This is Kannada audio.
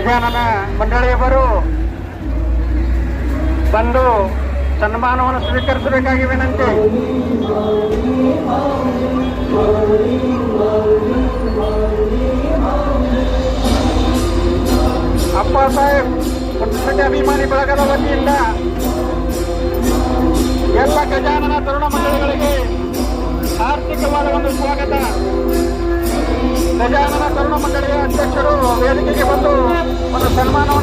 ಗಜಾನನ ಮಂಡಳಿಯವರು ಬಂದು ಸನ್ಮಾನವನ್ನು ಸ್ವೀಕರಿಸಬೇಕಾಗಿ ವಿನಂತಿ. ಅಪ್ಪ ಸಾಹೇಬ್ ಪುಟ್ಟಪೇಟೆ ಅಭಿಮಾನಿ ಬಳಗದ ವತಿಯಿಂದ ಎಲ್ಲ ಗಜಾನನ ತರುಣ ಮಂಡಳಿಗಳಿಗೆ ಆರ್ಥಿಕವಾದ ಒಂದು ಸ್ವಾಗತ. ಗಜಾನನ ತರುಣ ಮಂಡಳಿಯ ಅಧ್ಯಕ್ಷರು ವೇದಿಕೆಗೆ ಬಂದು ಒಂದು ಸನ್ಮಾನವನ್ನು